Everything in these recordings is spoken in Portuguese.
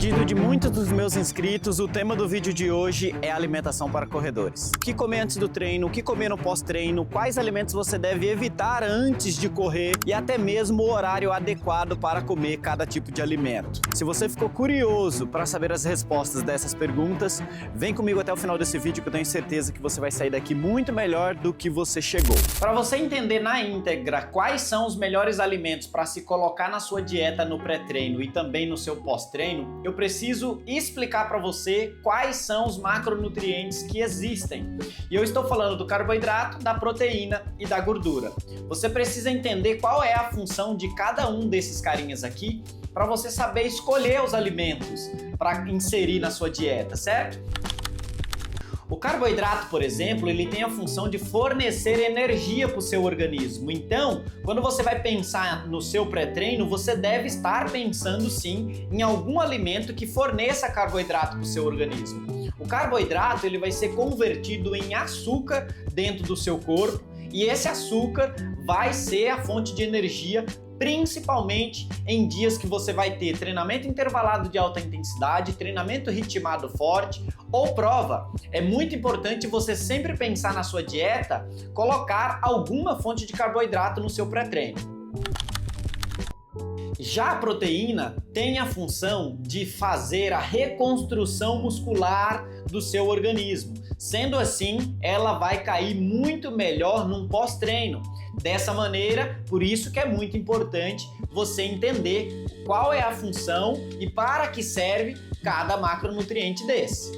pedido de muitos dos meus inscritos, o tema do vídeo de hoje é alimentação para corredores. O que comer antes do treino, o que comer no pós-treino, quais alimentos você deve evitar antes de correr e até mesmo o horário adequado para comer cada tipo de alimento. Se você ficou curioso para saber as respostas dessas perguntas, vem comigo até o final desse vídeo que eu tenho certeza que você vai sair daqui muito melhor do que você chegou. Para você entender na íntegra quais são os melhores alimentos para se colocar na sua dieta no pré-treino e também no seu pós-treino, eu preciso explicar para você quais são os macronutrientes que existem. E eu estou falando do carboidrato, da proteína e da gordura. Você precisa entender qual é a função de cada um desses carinhas aqui para você saber escolher os alimentos para inserir na sua dieta, certo? O carboidrato, por exemplo, ele tem a função de fornecer energia para o seu organismo. Então, quando você vai pensar no seu pré-treino, você deve estar pensando sim em algum alimento que forneça carboidrato para o seu organismo. O carboidrato ele vai ser convertido em açúcar dentro do seu corpo e esse açúcar vai ser a fonte de energia principalmente em dias que você vai ter treinamento intervalado de alta intensidade, treinamento ritmado forte ou prova. É muito importante você sempre pensar na sua dieta, colocar alguma fonte de carboidrato no seu pré-treino. Já a proteína tem a função de fazer a reconstrução muscular do seu organismo. Sendo assim, ela vai cair muito melhor num pós-treino. Dessa maneira, por isso que é muito importante você entender qual é a função e para que serve cada macronutriente desse.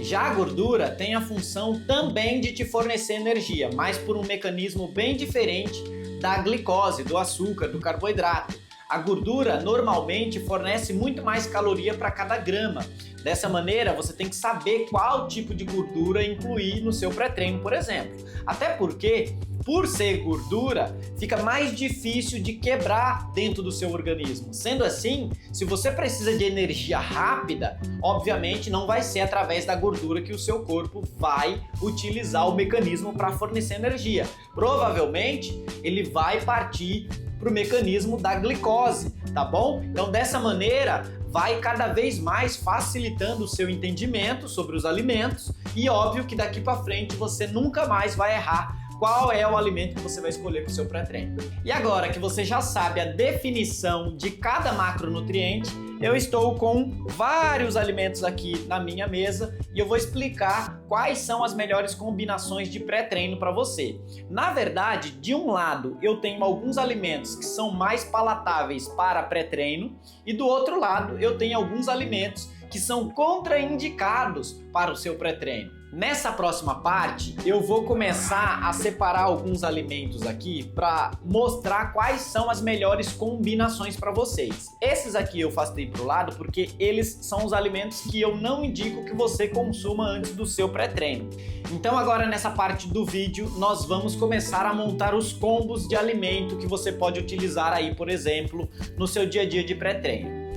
Já a gordura tem a função também de te fornecer energia, mas por um mecanismo bem diferente da glicose, do açúcar, do carboidrato. A gordura normalmente fornece muito mais caloria para cada grama. Dessa maneira, você tem que saber qual tipo de gordura incluir no seu pré-treino, por exemplo. Até porque, por ser gordura, fica mais difícil de quebrar dentro do seu organismo. Sendo assim, se você precisa de energia rápida, obviamente não vai ser através da gordura que o seu corpo vai utilizar o mecanismo para fornecer energia. Provavelmente, ele vai partir para o mecanismo da glicose, tá bom? Então, dessa maneira, vai cada vez mais facilitando o seu entendimento sobre os alimentos e óbvio que daqui para frente você nunca mais vai errar qual é o alimento que você vai escolher para o seu pré-treino. E agora que você já sabe a definição de cada macronutriente, eu estou com vários alimentos aqui na minha mesa e eu vou explicar quais são as melhores combinações de pré-treino para você. Na verdade, de um lado, eu tenho alguns alimentos que são mais palatáveis para pré-treino e do outro lado, eu tenho alguns alimentos que são contraindicados para o seu pré-treino. Nessa próxima parte, eu vou começar a separar alguns alimentos aqui para mostrar quais são as melhores combinações para vocês. Esses aqui eu afastei para o lado porque eles são os alimentos que eu não indico que você consuma antes do seu pré-treino. Então agora nessa parte do vídeo, nós vamos começar a montar os combos de alimento que você pode utilizar aí, por exemplo, no seu dia a dia de pré-treino.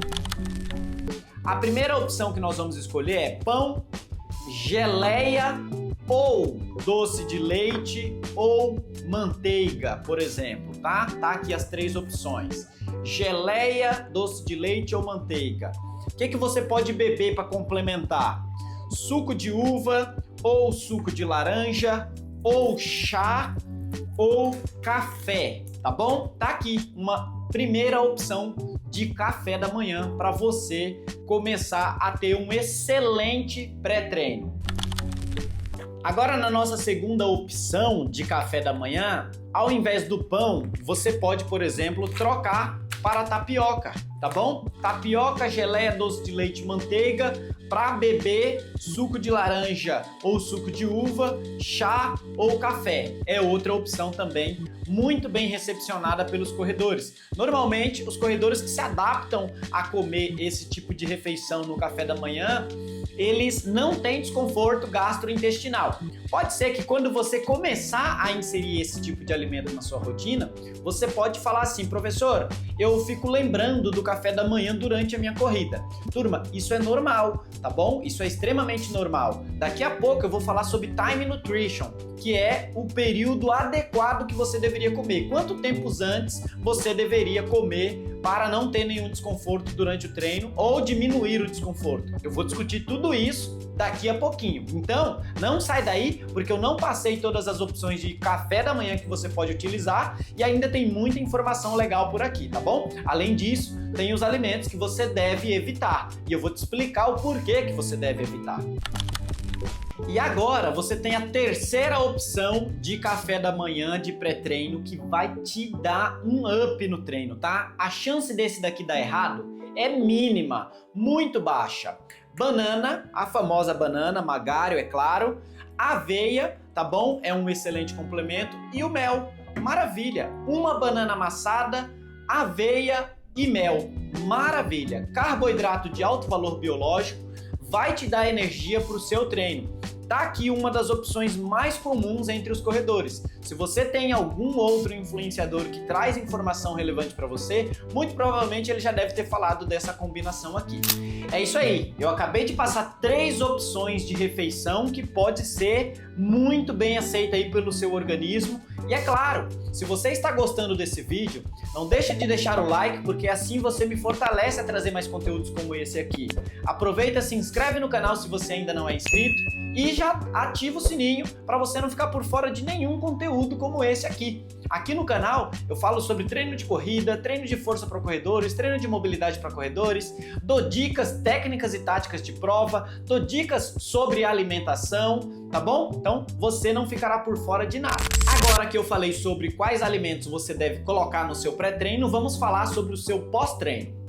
A primeira opção que nós vamos escolher é pão, geleia ou doce de leite ou manteiga, por exemplo, tá? Tá aqui as três opções. Geleia, doce de leite ou manteiga. O que você pode beber para complementar? Suco de uva ou suco de laranja ou chá ou café, tá bom? Tá aqui uma primeira opção de café da manhã para você começar a ter um excelente pré-treino. Agora na nossa segunda opção de café da manhã, ao invés do pão, você pode, por exemplo, trocar para tapioca, tá bom? Tapioca, geleia, doce de leite, manteiga, para beber suco de laranja ou suco de uva, chá ou café. É outra opção também muito bem recepcionada pelos corredores. Normalmente, os corredores que se adaptam a comer esse tipo de refeição no café da manhã, eles não têm desconforto gastrointestinal. Pode ser que quando você começar a inserir esse tipo de alimento na sua rotina, você pode falar assim: professor, eu fico lembrando do café da manhã durante a minha corrida. Turma, isso é normal, tá bom? Isso é extremamente normal. Daqui a pouco eu vou falar sobre Time Nutrition, que é o período adequado que você deveria comer. Quanto tempo antes você deveria comer para não ter nenhum desconforto durante o treino ou diminuir o desconforto. Eu vou discutir tudo isso daqui a pouquinho. Então, não sai daí, porque eu não passei todas as opções de café da manhã que você pode utilizar e ainda tem muita informação legal por aqui, tá bom? Além disso, tem os alimentos que você deve evitar e eu vou te explicar o porquê que você deve evitar. E agora você tem a terceira opção de café da manhã de pré-treino que vai te dar um up no treino, tá? A chance desse daqui dar errado é mínima, muito baixa. Banana, a famosa banana, magário, é claro. Aveia, tá bom? É um excelente complemento. E o mel, maravilha. Uma banana amassada, aveia e mel, maravilha. Carboidrato de alto valor biológico vai te dar energia para o seu treino. Tá aqui uma das opções mais comuns entre os corredores. Se você tem algum outro influenciador que traz informação relevante para você, muito provavelmente ele já deve ter falado dessa combinação aqui. É isso aí, eu acabei de passar 3 opções de refeição que pode ser muito bem aceita aí pelo seu organismo. E é claro, se você está gostando desse vídeo, não deixa de deixar o like, porque assim você me fortalece a trazer mais conteúdos como esse aqui. Aproveita, se inscreve no canal se você ainda não é inscrito e já ativa o sininho para você não ficar por fora de nenhum conteúdo como esse aqui. Aqui no canal eu falo sobre treino de corrida, treino de força para corredores, treino de mobilidade para corredores, dou dicas técnicas e táticas de prova, dou dicas sobre alimentação, tá bom? Então você não ficará por fora de nada. Agora que eu falei sobre quais alimentos você deve colocar no seu pré-treino, vamos falar sobre o seu pós-treino.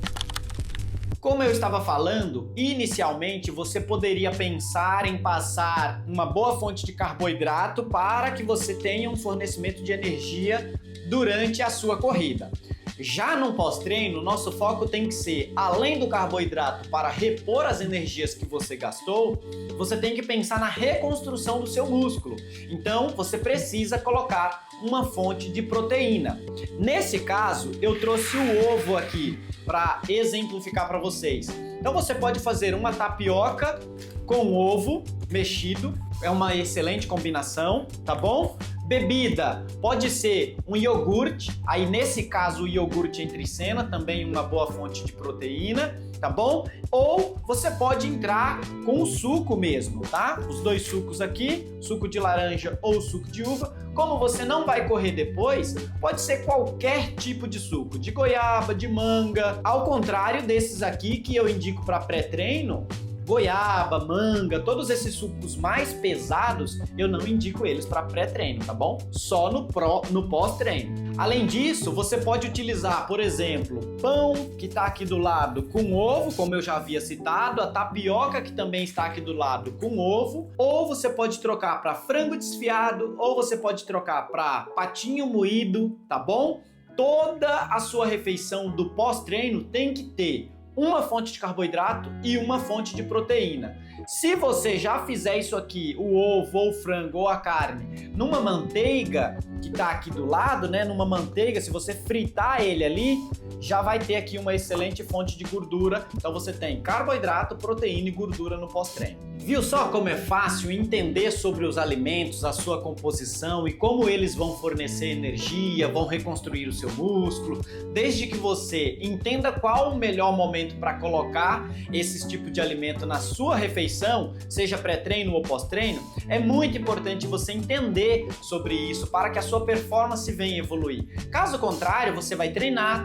Como eu estava falando, inicialmente você poderia pensar em passar uma boa fonte de carboidrato para que você tenha um fornecimento de energia durante a sua corrida. Já no pós-treino, nosso foco tem que ser, além do carboidrato para repor as energias que você gastou, você tem que pensar na reconstrução do seu músculo. Então, você precisa colocar uma fonte de proteína. Nesse caso, eu trouxe o ovo aqui para exemplificar para vocês. Então, você pode fazer uma tapioca com ovo mexido, é uma excelente combinação, tá bom? Bebida, pode ser um iogurte, aí nesse caso o iogurte em tricena, também uma boa fonte de proteína, tá bom? Ou você pode entrar com o suco mesmo, tá? Os 2 sucos aqui, suco de laranja ou suco de uva. Como você não vai correr depois, pode ser qualquer tipo de suco, de goiaba, de manga. Ao contrário desses aqui que eu indico para pré-treino, goiaba, manga, todos esses sucos mais pesados, eu não indico eles para pré-treino, tá bom? Só no pós-treino. Além disso, você pode utilizar, por exemplo, pão, que está aqui do lado, com ovo, como eu já havia citado, a tapioca, que também está aqui do lado, com ovo, ou você pode trocar para frango desfiado, ou você pode trocar para patinho moído, tá bom? Toda a sua refeição do pós-treino tem que ter uma fonte de carboidrato e uma fonte de proteína. Se você já fizer isso aqui, o ovo, ou o frango, ou a carne, numa manteiga, que tá aqui do lado, né? Numa manteiga, se você fritar ele ali, já vai ter aqui uma excelente fonte de gordura. Então você tem carboidrato, proteína e gordura no pós-treino. Viu só como é fácil entender sobre os alimentos, a sua composição e como eles vão fornecer energia, vão reconstruir o seu músculo? Desde que você entenda qual o melhor momento para colocar esse tipo de alimento na sua refeição, seja pré-treino ou pós-treino, é muito importante você entender sobre isso para que a sua performance venha evoluir. Caso contrário, você vai treinar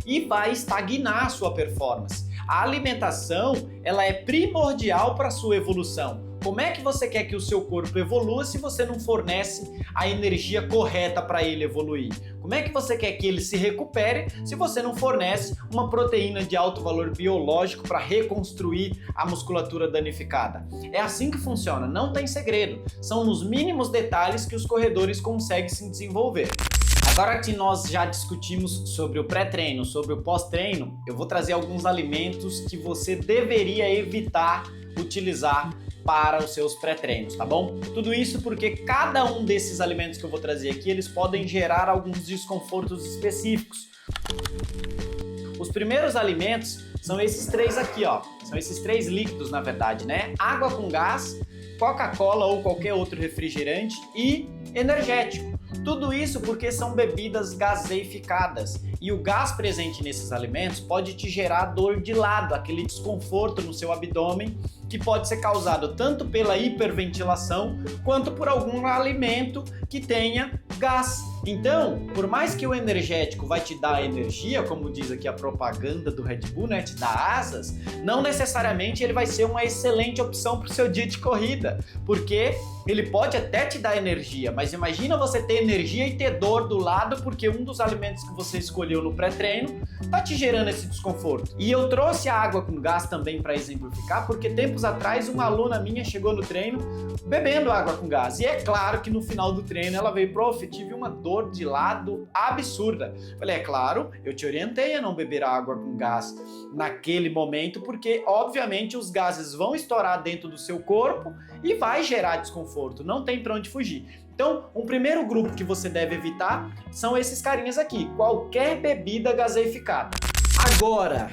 e vai estagnar a sua performance. A alimentação, ela é primordial para a sua evolução. Como é que você quer que o seu corpo evolua se você não fornece a energia correta para ele evoluir? Como é que você quer que ele se recupere se você não fornece uma proteína de alto valor biológico para reconstruir a musculatura danificada? É assim que funciona, não tem segredo. São nos mínimos detalhes que os corredores conseguem se desenvolver. Agora que nós já discutimos sobre o pré-treino, sobre o pós-treino, eu vou trazer alguns alimentos que você deveria evitar utilizar para os seus pré-treinos, tá bom? Tudo isso porque cada um desses alimentos que eu vou trazer aqui, eles podem gerar alguns desconfortos específicos. Os primeiros alimentos são esses 3 aqui, ó. São esses 3 líquidos, na verdade, né? Água com gás, Coca-Cola ou qualquer outro refrigerante e energético. Tudo isso porque são bebidas gaseificadas e o gás presente nesses alimentos pode te gerar dor de lado, aquele desconforto no seu abdômen que pode ser causado tanto pela hiperventilação quanto por algum alimento que tenha gás. Então, por mais que o energético vai te dar energia, como diz aqui a propaganda do Red Bull, né, te dá asas, não necessariamente ele vai ser uma excelente opção para o seu dia de corrida, porque ele pode até te dar energia, mas imagina você ter energia e ter dor do lado porque um dos alimentos que você escolheu no pré-treino tá te gerando esse desconforto. E eu trouxe a água com gás também para exemplificar, porque tempos atrás uma aluna minha chegou no treino bebendo água com gás. E é claro que no final do treino ela veio, prof, tive uma dor de lado absurda. Falei, é claro, eu te orientei a não beber água com gás naquele momento, porque obviamente os gases vão estourar dentro do seu corpo e vai gerar desconforto, não tem para onde fugir. Então, um primeiro grupo que você deve evitar são esses carinhas aqui, qualquer bebida gaseificada. Agora,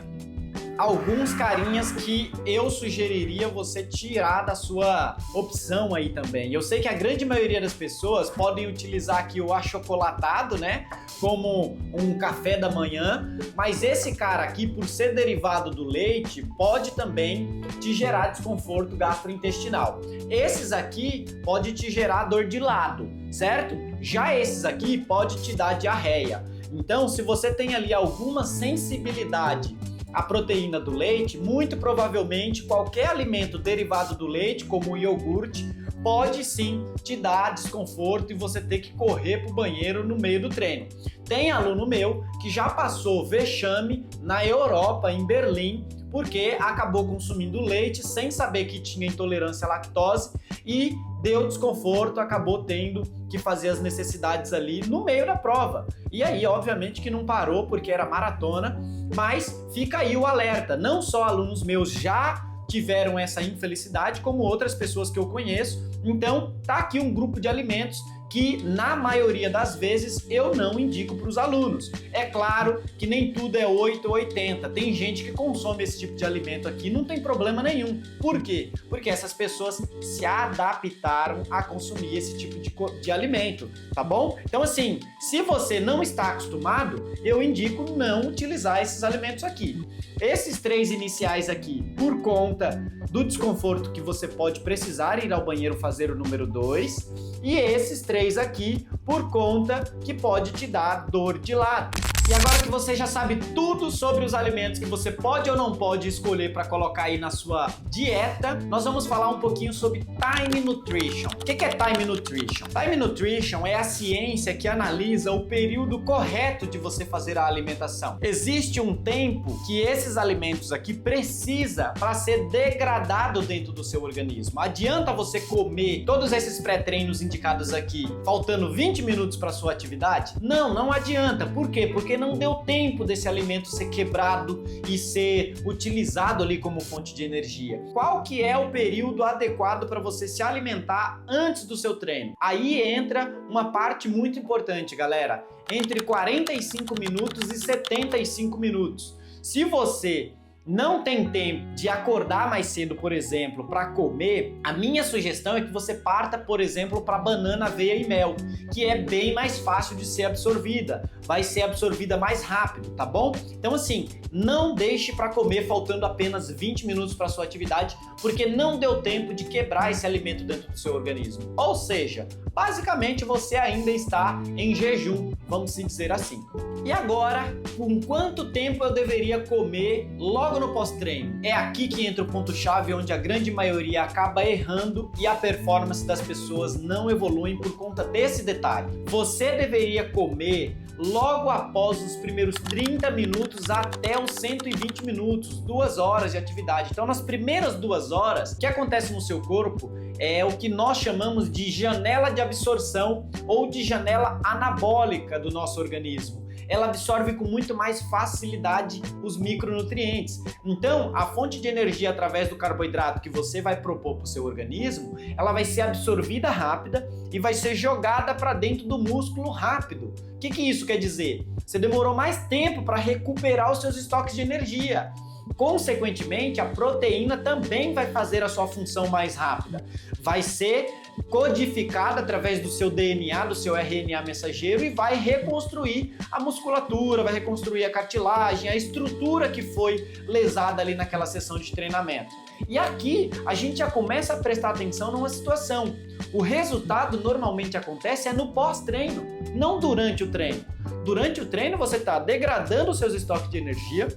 alguns carinhas que eu sugeriria você tirar da sua opção aí também. Eu sei que a grande maioria das pessoas podem utilizar aqui o achocolatado, né, como um café da manhã, mas esse cara aqui, por ser derivado do leite, pode também te gerar desconforto gastrointestinal. Esses aqui pode te gerar dor de lado, certo? Já esses aqui pode te dar diarreia. Então, se você tem ali alguma sensibilidade a proteína do leite, muito provavelmente qualquer alimento derivado do leite, como o iogurte, pode sim te dar desconforto e você ter que correr para o banheiro no meio do treino. Tem aluno meu que já passou vexame na Europa, em Berlim, porque acabou consumindo leite sem saber que tinha intolerância à lactose e deu desconforto, acabou tendo que fazer as necessidades ali no meio da prova. E aí, obviamente que não parou porque era maratona, mas fica aí o alerta. Não só alunos meus já tiveram essa infelicidade, como outras pessoas que eu conheço. Então, tá aqui um grupo de alimentos que na maioria das vezes eu não indico para os alunos. É claro que nem tudo é 8 ou 80. Tem gente que consome esse tipo de alimento aqui, não tem problema nenhum. Por quê? Porque essas pessoas se adaptaram a consumir esse tipo de alimento, tá bom? Então assim, se você não está acostumado, eu indico não utilizar esses alimentos aqui. Esses três iniciais aqui, por conta do desconforto que você pode precisar ir ao banheiro fazer o número 2, e esses três aqui por conta que pode te dar dor de lado. E agora que você já sabe tudo sobre os alimentos que você pode ou não pode escolher para colocar aí na sua dieta, nós vamos falar um pouquinho sobre Time Nutrition. O que é Time Nutrition? Time Nutrition é a ciência que analisa o período correto de você fazer a alimentação. Existe um tempo que esses alimentos aqui precisa para ser degradado dentro do seu organismo. Adianta você comer todos esses pré-treinos indicados aqui, faltando 20 minutos para sua atividade? Não, não adianta. Por quê? Porque não deu tempo desse alimento ser quebrado e ser utilizado ali como fonte de energia. Qual que é o período adequado para você se alimentar antes do seu treino? Aí entra uma parte muito importante, galera. Entre 45 minutos e 75 minutos. Se você não tem tempo de acordar mais cedo, por exemplo, para comer, a minha sugestão é que você parta, por exemplo, para banana, aveia e mel, que é bem mais fácil de ser absorvida, vai ser absorvida mais rápido, tá bom? Então assim, não deixe para comer faltando apenas 20 minutos para sua atividade, porque não deu tempo de quebrar esse alimento dentro do seu organismo. Ou seja, basicamente você ainda está em jejum, vamos se dizer assim. E agora, com quanto tempo eu deveria comer logo no pós-treino? É aqui que entra o ponto-chave onde a grande maioria acaba errando e a performance das pessoas não evolui por conta desse detalhe. Você deveria comer logo após os primeiros 30 minutos até os 120 minutos, 2 horas de atividade. Então, nas primeiras 2 horas, o que acontece no seu corpo é o que nós chamamos de janela de absorção ou de janela anabólica do nosso organismo. Ela absorve com muito mais facilidade os micronutrientes. Então, a fonte de energia através do carboidrato que você vai propor para o seu organismo, ela vai ser absorvida rápida e vai ser jogada para dentro do músculo rápido. O que isso quer dizer? Você demorou mais tempo para recuperar os seus estoques de energia. Consequentemente, a proteína também vai fazer a sua função mais rápida. Vai ser codificada através do seu DNA, do seu RNA mensageiro e vai reconstruir a musculatura, vai reconstruir a cartilagem, a estrutura que foi lesada ali naquela sessão de treinamento. E aqui a gente já começa a prestar atenção numa situação. O resultado normalmente acontece no pós-treino, não durante o treino. Durante o treino você está degradando os seus estoques de energia,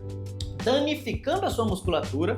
danificando a sua musculatura,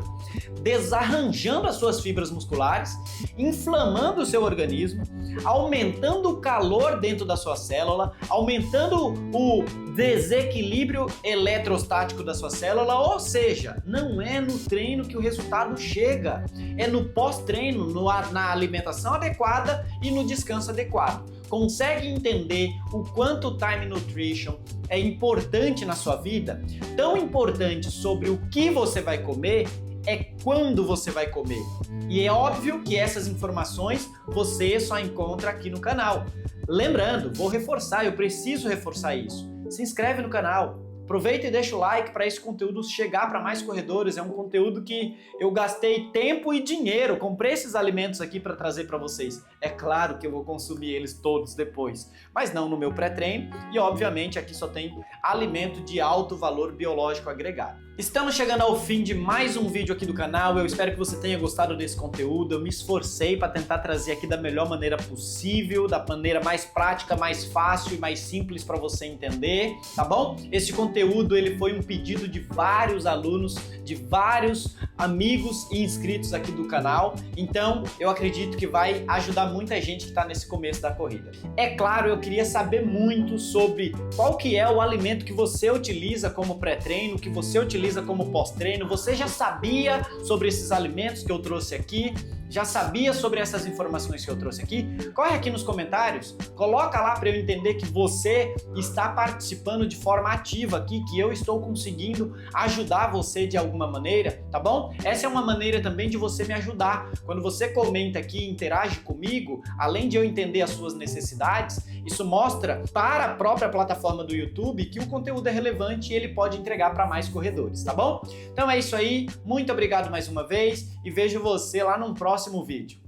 desarranjando as suas fibras musculares, inflamando o seu organismo, aumentando o calor dentro da sua célula, aumentando o desequilíbrio eletrostático da sua célula, ou seja, não é no treino que o resultado chega, é no pós-treino, na alimentação adequada e no descanso adequado. Consegue entender o quanto o Time Nutrition é importante na sua vida? Tão importante sobre o que você vai comer é quando você vai comer. E é óbvio que essas informações você só encontra aqui no canal. Lembrando, vou reforçar, eu preciso reforçar isso. Se inscreve no canal. Aproveita e deixa o like para esse conteúdo chegar para mais corredores. É um conteúdo que eu gastei tempo e dinheiro. Comprei esses alimentos aqui para trazer para vocês. É claro que eu vou consumir eles todos depois, mas não no meu pré-treino. E obviamente aqui só tem alimento de alto valor biológico agregado. Estamos chegando ao fim de mais um vídeo aqui do canal. Eu espero que você tenha gostado desse conteúdo. Eu me esforcei para tentar trazer aqui da melhor maneira possível, da maneira mais prática, mais fácil e mais simples para você entender, tá bom? Esse conteúdo ele foi um pedido de vários alunos, de vários amigos e inscritos aqui do canal. Então, eu acredito que vai ajudar muita gente que está nesse começo da corrida. É claro, eu queria saber muito sobre qual que é o alimento que você utiliza como pré-treino, que você utiliza como pós-treino. Você já sabia sobre esses alimentos que eu trouxe aqui? Já sabia sobre essas informações que eu trouxe aqui? Corre aqui nos comentários, coloca lá para eu entender que você está participando de forma ativa aqui, que eu estou conseguindo ajudar você de alguma maneira, tá bom? Essa é uma maneira também de você me ajudar. Quando você comenta aqui, interage comigo, além de eu entender as suas necessidades, isso mostra para a própria plataforma do YouTube que o conteúdo é relevante e ele pode entregar para mais corredores, tá bom? Então é isso aí, muito obrigado mais uma vez e vejo você lá num próximo vídeo.